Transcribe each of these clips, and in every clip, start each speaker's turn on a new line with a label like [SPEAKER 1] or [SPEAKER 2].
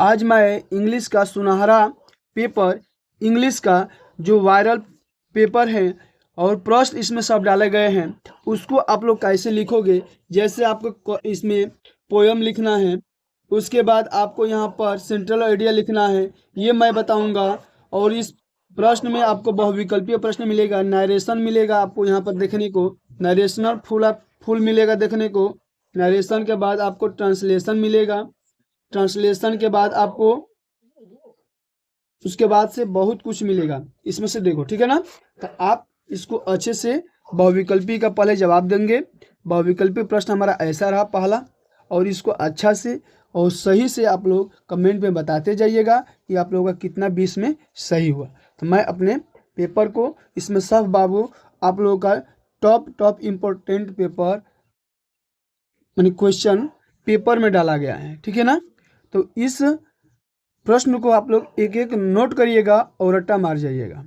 [SPEAKER 1] आज मैं इंग्लिश का सुनहरा पेपर, इंग्लिश का जो वायरल पेपर है और प्रश्न इसमें सब डाले गए हैं, उसको आप लोग कैसे लिखोगे। जैसे आपको इसमें पोयम लिखना है, उसके बाद आपको यहाँ पर सेंट्रल आइडिया लिखना है, ये मैं बताऊंगा। और इस प्रश्न में आपको बहुविकल्पीय प्रश्न मिलेगा, नरेशन मिलेगा आपको यहाँ पर देखने को, नरेशनल फुल मिलेगा देखने को। नरेशन के बाद आपको ट्रांसलेशन मिलेगा, ट्रांसलेशन के बाद आपको उसके बाद से बहुत कुछ मिलेगा इसमें से, देखो ठीक है ना। तो आप इसको अच्छे से बहुविकल्पी का पहले जवाब देंगे। बहुविकल्पी प्रश्न हमारा ऐसा रहा पहला, और इसको अच्छा से और सही से आप लोग कमेंट में बताते जाइएगा कि आप लोगों का कितना 20 में सही हुआ। तो मैं अपने पेपर को इसमें सब बाबू आप लोगों का टॉप इम्पोर्टेंट पेपर यानी क्वेश्चन पेपर में डाला गया है, ठीक है ना। तो इस प्रश्न को आप लोग एक एक नोट करिएगा और रट्टा मार जाइएगा,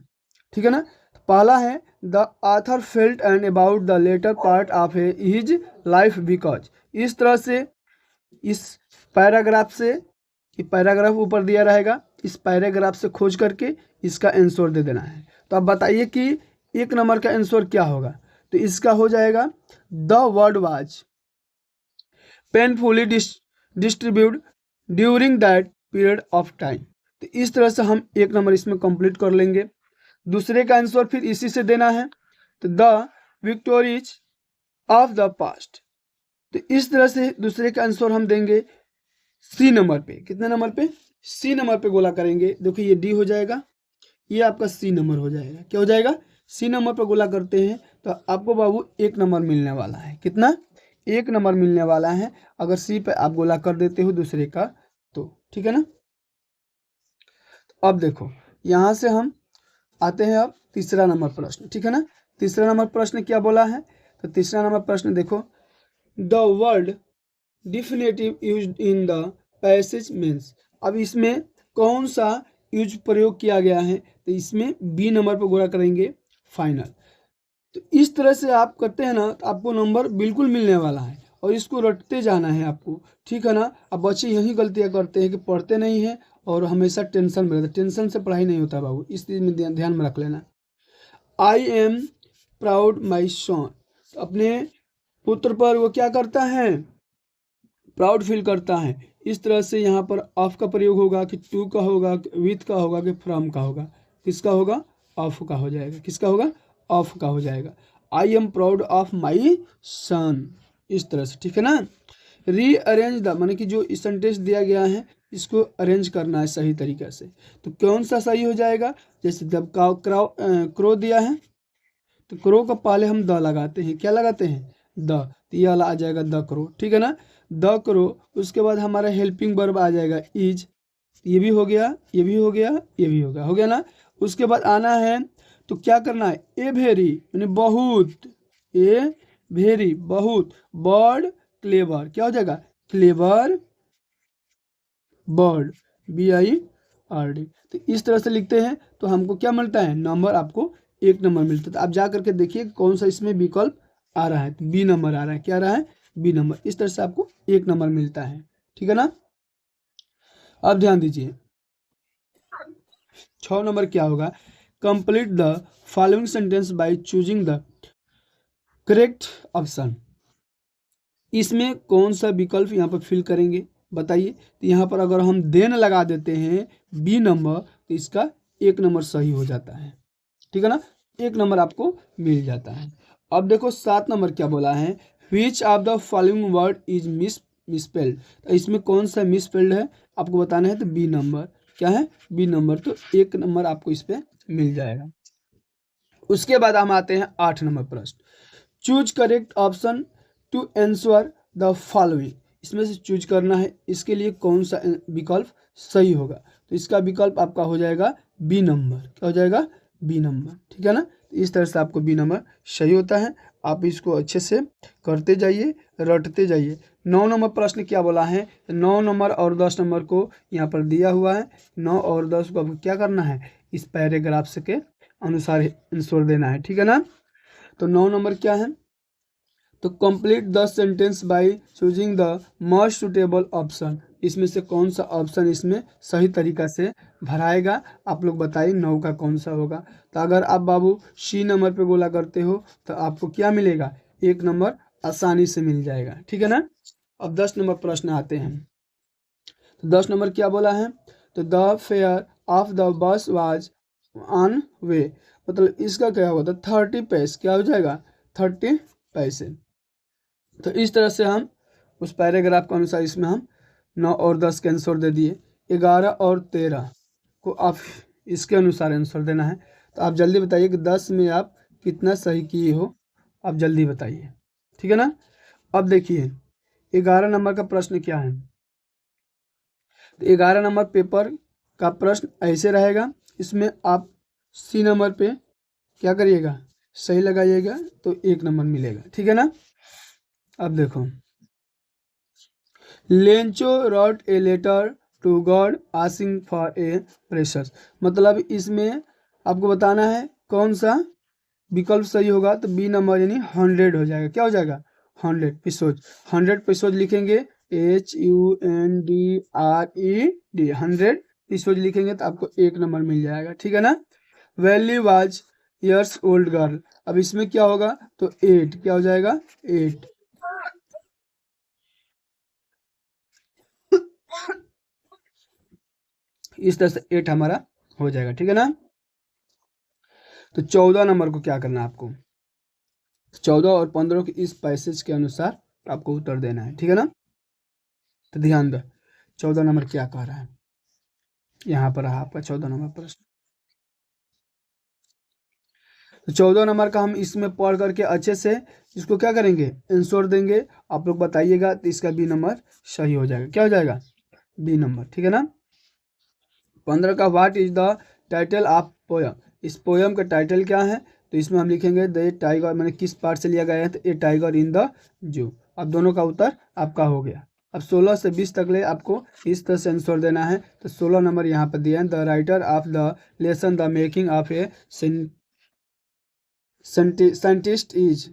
[SPEAKER 1] ठीक है ना। पहला है the author felt and about the later part of his life because. इस तरह से इस पैराग्राफ से, ये पैराग्राफ ऊपर दिया रहेगा, इस पैराग्राफ से खोज करके इसका आंसर दे देना है। तो आप बताइए कि 1 नंबर का आंसर क्या होगा। तो इसका हो जाएगा the word was painfully distribute during that period of time. तो इस तरह से हम 1 नंबर इसमें कंप्लीट कर लेंगे। दूसरे का आंसर फिर इसी से देना है, तो द विक्टोरीज ऑफ द पास्ट। तो इस तरह से दूसरे का आंसर हम देंगे सी नंबर पे। कितने नंबर पे? सी नंबर पे गोला करेंगे। देखिए ये डी हो जाएगा, ये आपका सी नंबर हो जाएगा। क्या हो जाएगा? सी नंबर पर गोला करते हैं तो आपको बाबू 1 नंबर मिलने वाला है। कितना? 1 नंबर मिलने वाला है अगर सी पे आप गोला कर देते हो दूसरे का तो, ठीक है ना। तो अब देखो यहाँ से हम आते हैं अब तीसरा नंबर प्रश्न, ठीक है ना। तीसरा नंबर प्रश्न क्या बोला है? तो तीसरा नंबर प्रश्न देखो, the word definitive used in the passage means. अब इसमें कौन सा यूज प्रयोग किया गया है? तो इसमें बी नंबर पर गोला करेंगे फाइनल। तो इस तरह से आप करते हैं ना तो आपको नंबर बिल्कुल मिलने वाला है और इसको रटते जाना है आपको, ठीक है ना। अब बच्चे यही गलतियां करते हैं कि पढ़ते नहीं हैं और हमेशा टेंशन में रहते। टेंशन से पढ़ाई नहीं होता बाबू, इस चीज़ में ध्यान में रख लेना। आई एम प्राउड माई सन। अपने पुत्र पर वो क्या करता है? प्राउड फील करता है। इस तरह से यहाँ पर ऑफ का प्रयोग होगा कि टू का होगा, विथ का होगा कि फ्रॉम का होगा। किसका होगा? ऑफ का हो जाएगा। किसका होगा? ऑफ का हो जाएगा। I am proud of my son, इस तरह से, ठीक है ना। रीअरेंज द माने कि जो सेंटेंस दिया गया है इसको अरेंज करना है सही तरीके से। तो कौन सा सही हो जाएगा? जैसे जब क्रो दिया है तो क्रो का पहले हम द लगाते हैं। क्या लगाते हैं? द। तो ये वाला आ जाएगा द क्रो, ठीक है ना। द क्रो, उसके बाद हमारा हेल्पिंग वर्ब आ जाएगा इज। ये भी हो गया, ये भी हो गया, ये भी हो गया ना। उसके बाद आना है तो क्या करना है? ए वेरी यानी बहुत, ए वेरी बहुत, बर्ड क्लेवर। क्या हो जाएगा? Clever bird, BIRD। तो इस तरह से लिखते हैं तो हमको क्या मिलता है? नंबर आपको 1 नंबर मिलता है। तो आप जा करके देखिए कौन सा इसमें विकल्प आ रहा है। तो बी नंबर आ रहा है। क्या आ रहा है? B number. इस तरह से आपको 1 नंबर मिलता है, ठीक है ना। अब ध्यान दीजिए 6 नंबर क्या होगा? Complete the following sentence by choosing the correct option. इसमें कौन सा विकल्प यहाँ पर फिल करेंगे बताइए। तो यहाँ पर अगर हम देन लगा देते हैं बी नंबर तो इसका 1 नंबर सही हो जाता है, ठीक है ना। 1 नंबर आपको मिल जाता है। अब देखो 7 नंबर क्या बोला है? Which of the following word is misspelled. तो इसमें कौन सा मिसस्पेल्ड है आपको बताना है। तो बी नंबर। क्या है? B number. तो 1 नंबर आपको इस पर मिल जाएगा। उसके बाद हम आते हैं 8 नंबर प्रश्न, choose correct option to answer the following. इसमें से चूज करना है इसके लिए कौन सा विकल्प सही होगा। तो इसका विकल्प आपका हो जाएगा बी नंबर। क्या हो जाएगा? बी नंबर, ठीक है ना। तो इस तरह से आपको बी नंबर सही होता है। आप इसको अच्छे से करते जाइए, रटते जाइए। 9 नंबर प्रश्न क्या बोला है? 9 नंबर और 10 नंबर को यहाँ पर दिया हुआ है। 9 और 10 को अब क्या करना है? इस पैराग्राफ से के अनुसार आंसर देना है, ठीक है ना। तो 9 नंबर क्या है? तो complete the sentence by choosing the most suitable option. इसमें से कौन सा ऑप्शन इसमें सही तरीका से भराएगा, आप लोग बताइए 9 का कौन सा होगा। तो अगर आप बाबू सी नंबर पे गोला करते हो तो आपको क्या मिलेगा, 1 नंबर आसानी से मिल जाएगा, ठीक है ना। अब 10 नंबर प्रश्न आते हैं। तो 10 नंबर क्या बोला है, तो the fare of the bus was on way, मतलब इसका क्या होगा, तो 30 पैसे क्या हो जाएगा, 30 पैसे। तो इस तरह से हम उस पैराग्राफ के अनुसार इसमें हम 9 और 10 के आंसर दे दिए। 11 और 13 को आप इसके अनुसार आंसर देना है। तो आप जल्दी बताइए कि 10 में आप कितना सही किए हो, आप जल्दी बताइए, ठीक है ना। अब देखिए 11 नंबर का प्रश्न क्या है। तो 11 नंबर पेपर का प्रश्न ऐसे रहेगा, इसमें आप सी नंबर पे क्या करिएगा, सही लगाइएगा तो 1 नंबर मिलेगा, ठीक है ना। अब देखो, Lencho wrote a letter to God asking for a pressure, मतलब इसमें आपको बताना है कौन सा विकल्प सही होगा। तो बी नंबर यानी 100 हो जाएगा, क्या हो जाएगा, 100 पिसोज। 100 पिसोज लिखेंगे, HUNDRED 100 पिसोज लिखेंगे तो आपको 1 नंबर मिल जाएगा, ठीक है ना। Valley was years old girl, अब इसमें क्या होगा, तो 8 क्या हो जाएगा, 8। इस तरह से 8 हमारा हो जाएगा, ठीक है ना। तो 14 नंबर को क्या करना है आपको, 14 और 15 के इस पैसेज के अनुसार आपको उत्तर देना है, ठीक है ना। तो ध्यान दो 14 नंबर क्या कह रहा है, यहाँ पर रहा आपका 14 नंबर प्रश्न। तो 14 नंबर का हम इसमें पढ़ करके अच्छे से इसको क्या करेंगे, आंसर देंगे। आप लोग बताइएगा तो इसका बी नंबर सही हो जाएगा, क्या हो जाएगा, बी नंबर, ठीक है ना। 15 का what is the title of poem, इस पोयम का टाइटल क्या है, तो इसमें हम लिखेंगे द टाइगर, मैंने किस पार्ट से लिया गया है, तो ए टाइगर इन द जू। अब दोनों का उत्तर आपका हो गया। अब 16 से 20 तक ले आपको इस तरह से आंसर देना है। तो 16 नंबर यहाँ पर दिया है, the writer of the lesson the making of a scientist is,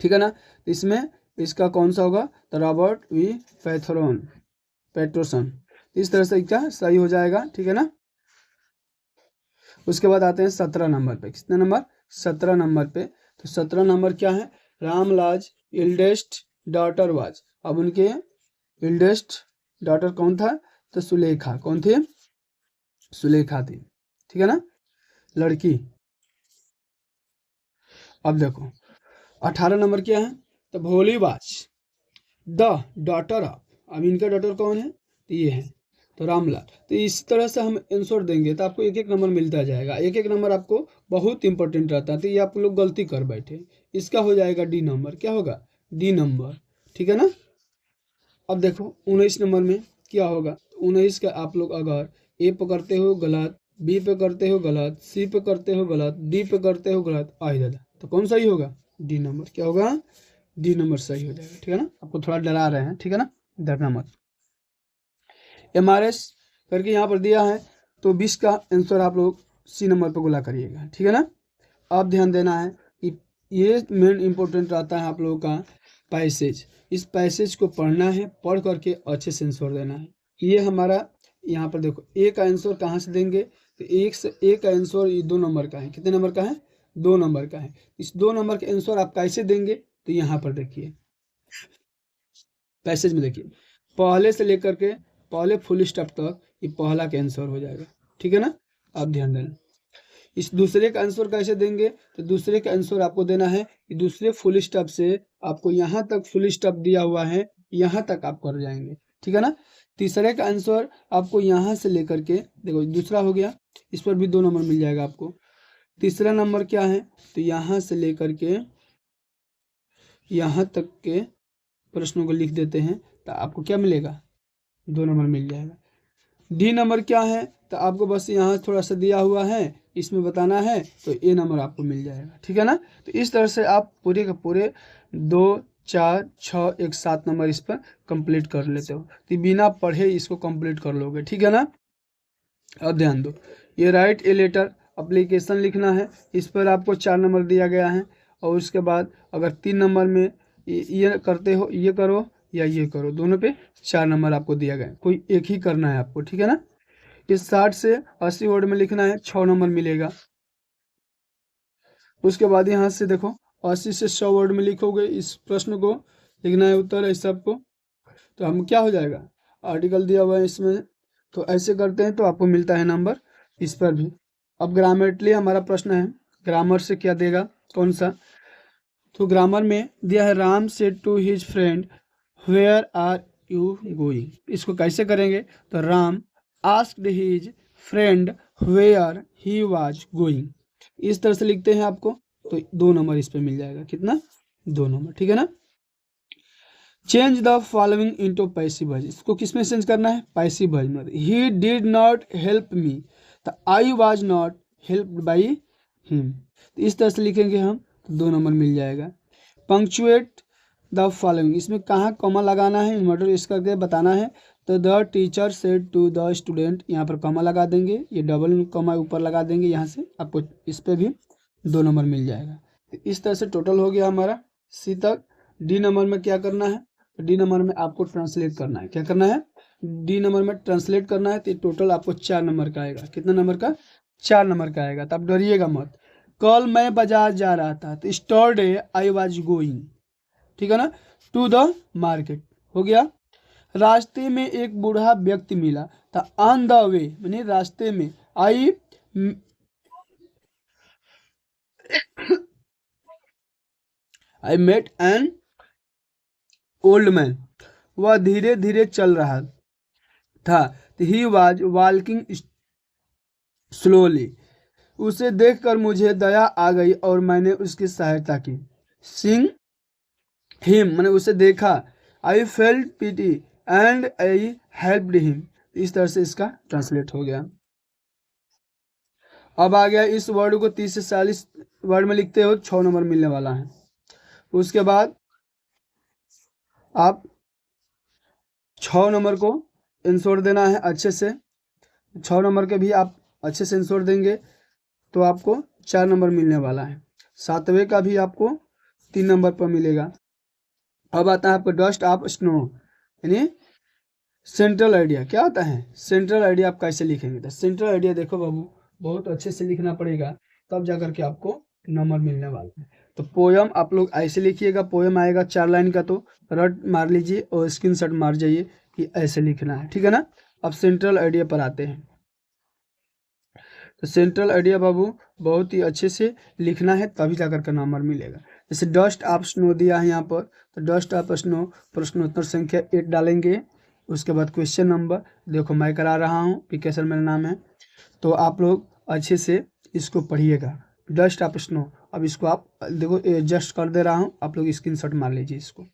[SPEAKER 1] ठीक है ना। इसमें इसका कौन सा होगा, तो रॉबर्ट वी पैटरसन। इस तरह से क्या सही हो जाएगा, ठीक है ना। उसके बाद आते हैं 17 नंबर पे, कितने नंबर, 17 नंबर पे। तो 17 नंबर क्या है, रामलाज इल्डेस्ट डॉटर वाज, अब उनके इल्डेस्ट डॉटर कौन था, तो सुलेखा, कौन थी, सुलेखा थी, ठीक है ना, लड़की। अब देखो 18 नंबर क्या है, तो भोली वाज द डॉटर ऑफ, अब इनका डॉटर कौन है, तो ये है, तो रामलाल। तो इस तरह से हम आंसर देंगे तो आपको 1-1 नंबर मिलता जाएगा। 1-1 नंबर आपको बहुत इंपॉर्टेंट रहता है, तो ये आप लोग गलती कर बैठे। इसका हो जाएगा डी नंबर, क्या होगा, डी नंबर, ठीक है ना। अब देखो 19 नंबर में क्या होगा, 19 का आप लोग अगर ए पे करते हो गलत, बी पे करते हो गलत, सी पे करते हो गलत, डी पे करते हो गलत, आई दादा, तो कौन सही होगा, डी नंबर, क्या होगा, डी नंबर सही हो जाएगा, ठीक है ना। आपको थोड़ा डरा रहे हैं, ठीक है ना, डरना मत। MRS करके यहाँ पर दिया है, तो 20 का आंसर आप लोग सी नंबर पर गोला करिएगा, ठीक है ना। अब ध्यान देना है कि ये मेन इंपॉर्टेंट रहता है आप लोगों का पैसेज, इस पैसेज को पढ़ना है, पढ़ करके अच्छे से आंसर देना है। ये हमारा यहाँ पर देखो ए का आंसर कहाँ से देंगे, तो एक से ए का आंसर ये 2 नंबर का है, कितने नंबर का है, 2 नंबर का है। इस 2 नंबर के आंसर आप कैसे देंगे, तो यहाँ पर देखिए पैसेज में देखिए, पहले से लेकर के पहले फुल स्टॉप तक ये पहला का आंसर हो जाएगा, ठीक है ना। आप ध्यान देना। इस दूसरे का आंसर कैसे देंगे, तो दूसरे का आंसर आपको देना है कि दूसरे फुल स्टॉप से आपको यहाँ तक फुल स्टॉप दिया हुआ है, यहाँ तक आप कर जाएंगे, ठीक है ना। तीसरे का आंसर आपको यहाँ से लेकर के देखो, दूसरा हो गया, इस पर भी 2 नंबर मिल जाएगा आपको। तीसरा नंबर क्या है, तो यहाँ से लेकर के यहाँ तक के प्रश्नों को लिख देते हैं तो आपको क्या मिलेगा, 2 नंबर मिल जाएगा। डी नंबर क्या है, तो आपको बस यहाँ थोड़ा सा दिया हुआ है, इसमें बताना है, तो ए नंबर आपको मिल जाएगा, ठीक है ना। तो इस तरह से आप पूरे के पूरे 2, 4, 6, 1, 7 नंबर इस पर कंप्लीट कर लेते हो, तो बिना पढ़े इसको कंप्लीट कर लोगे, ठीक है ना। अब ध्यान दो, ये राइट ए लेटर अप्लीकेशन लिखना है, इस पर आपको 4 नंबर दिया गया है। और उसके बाद अगर 3 नंबर में ये करते हो, ये करो, या ये करो, दोनों पे 4 नंबर आपको दिया गया है, कोई एक ही करना है आपको, ठीक है ना। इस 60 से 80 वर्ड में लिखना है, 6 नंबर मिलेगा। उसके बाद यहाँ से देखो 80 से 100 वर्ड में लिखोगे, इस प्रश्न को लिखना है उत्तर इस सब को, तो हम क्या हो जाएगा, आर्टिकल दिया हुआ है इसमें, तो ऐसे करते हैं तो आपको मिलता है नंबर इस पर भी। अब ग्रामेटली हमारा प्रश्न है, ग्रामर से क्या देगा, कौन सा, तो ग्रामर में दिया है Ram said to his friend where are you going, इसको कैसे करेंगे, तो Ram asked his friend where he was going, इस तरह से लिखते हैं आपको, तो 2 नंबर इस पे मिल जाएगा, कितना, 2 नंबर, ठीक है ना। Change the following into passive voice, इसको किस में चेंज करना है, पैसिव वॉइस में, he did not help me, तो I was not helped by him, तो इस तरह से लिखेंगे हम, तो 2 नंबर मिल जाएगा। पंक्चुएट द फॉलोइंग, इसमें कहाँ कॉमा लगाना है, इन्वर्टर यूज करके बताना है, तो the teacher said to the student, यहाँ पर कॉमा लगा देंगे, ये डबल कॉमा ऊपर लगा देंगे, यहाँ से आपको इस पर भी 2 नंबर मिल जाएगा। तो इस तरह से टोटल हो गया हमारा सी तक। डी नंबर में क्या करना है, तो डी नंबर में आपको ट्रांसलेट करना है, क्या करना है, डी नंबर में ट्रांसलेट करना है, तो टोटल आपको 4 नंबर का आएगा, कितना नंबर का, 4 नंबर का आएगा। तो आप डरिएगा मत, कल मैं बाजार जा रहा था, तो स्टरडे आई वाज गोइंग, ठीक है ना, टू द मार्केट, हो गया। रास्ते में एक बूढ़ा व्यक्ति मिला, था ऑन द वे, यानी रास्ते में, I met an old man, वह धीरे धीरे चल रहा था, ही वाज वॉकिंग स्लोली, उसे देखकर मुझे दया आ गई और मैंने उसकी सहायता की। सिंग हिम, मैंने उसे देखा, I felt pity and I helped him, इस तरह से इसका ट्रांसलेट हो गया। अब आ गया, इस वर्ड को 30 से 40 वर्ड में लिखते हो, 6 नंबर मिलने वाला है। उसके बाद आप 6 नंबर को आंसर देना है अच्छे से, 6 नंबर के भी आप अच्छे से आंसर देंगे तो आपको 4 नंबर मिलने वाला है। 7वें का भी आपको 3 नंबर पर मिलेगा। अब आता है आपको डस्ट ऑफ स्नो, यानी सेंट्रल आइडिया, क्या होता है सेंट्रल आइडिया, आप कैसे लिखेंगे, तो सेंट्रल आइडिया देखो बाबू, बहुत अच्छे से लिखना पड़ेगा, तब जाकर के आपको नंबर मिलने वाला है। तो पोयम आप लोग ऐसे लिखिएगा, पोयम आएगा 4 लाइन का, तो रट मार लीजिए और स्क्रीनशॉट मार जाइए कि ऐसे लिखना है, ठीक है ना। अब सेंट्रल आइडिया पर आते हैं, तो सेंट्रल आइडिया बाबू बहुत ही अच्छे से लिखना है, तभी जाकर के नंबर मिलेगा। जैसे डस्ट ऑफ स्नो दिया है यहाँ पर, तो डस्ट ऑफ स्नो प्रश्नोत्तर संख्या 8 डालेंगे, उसके बाद क्वेश्चन नंबर, देखो मैं करा रहा हूँ, पीके सर मेरा नाम है, तो आप लोग अच्छे से इसको पढ़िएगा, डस्ट ऑफ स्नो। अब इसको आप देखो एडजस्ट कर दे रहा हूँ, आप लोग स्क्रीनशॉट मार लीजिए, इसको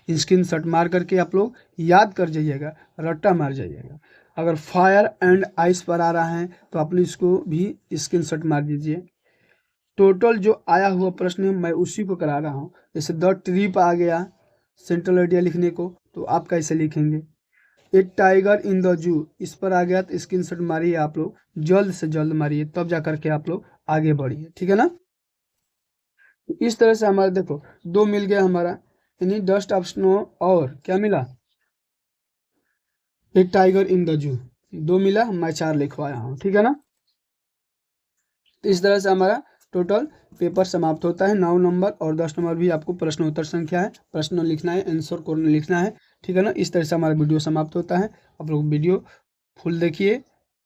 [SPEAKER 1] स्क्रीनशॉट मार करके आप लोग याद कर जाइएगा, रट्टा मार जाइएगा। अगर फायर एंड आइस पर आ रहा है तो आप लोग इसको भी स्क्रीनशॉट मार दीजिए। टोटल जो आया हुआ प्रश्न है मैं उसी को करा रहा हूँ। जैसे द ट्रिप आ गया सेंट्रल आइडिया लिखने को, तो आप कैसे लिखेंगे, ए टाइगर इन द जू, इस पर आ गया तो स्क्रीनशॉट मारिए आप लोग, जल्द से जल्द मारिए, तब जा करके आप लोग आगे बढ़िए, ठीक है ना। इस तरह से हमारा देखो 2 मिल गया हमारा, यानी डस्ट ऑफ स्नो और क्या मिला, एक टाइगर इन द जू, 2 मिला, मैं 4 लिखवाया हूँ, ठीक है ना। तो इस तरह से हमारा टोटल पेपर समाप्त होता है। 9 नंबर और 10 नंबर भी आपको प्रश्नोत्तर संख्या है, प्रश्न लिखना है, आंसर कोड लिखना है, ठीक है ना। इस तरह से हमारा वीडियो समाप्त होता है। आप लोग वीडियो फुल देखिए